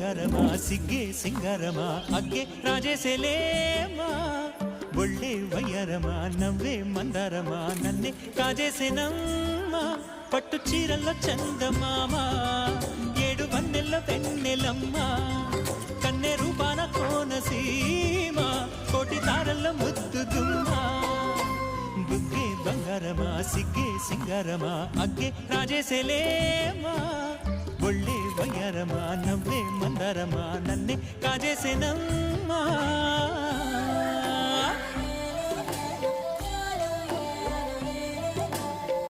ಬಂಗಾರಮ ಸಿಗ್ಗೆ ಸಿಂಗಾರಮ ಅಗ್ಗೆ ರಾಜೇಸೆಲೇಮಾ ಒಳ್ಳೆ ವಯ್ಯಾರಮ ನವ್ವే మందారమ నన్నే కాజేసేనమ్మ పట్టు చీరల్లో చందమామ ఏడు వన్నెల్ల వెన్నెలమ్మ కన్నె రూపాన కోనసీమ కోటి తారల్లో ముద్దుదుమ్మ బుగ్గే బంగారమ సిగ్గే సింగారమ అగ్గే రాజేసెలేమా ಒಳ್ಳೆ ವಯ್ಯಾರಮ ನವ್ವೇ ಮಂದಾರಮ ನನ್ನೇ ಕಾಜೇಸೆನಮ್ಮ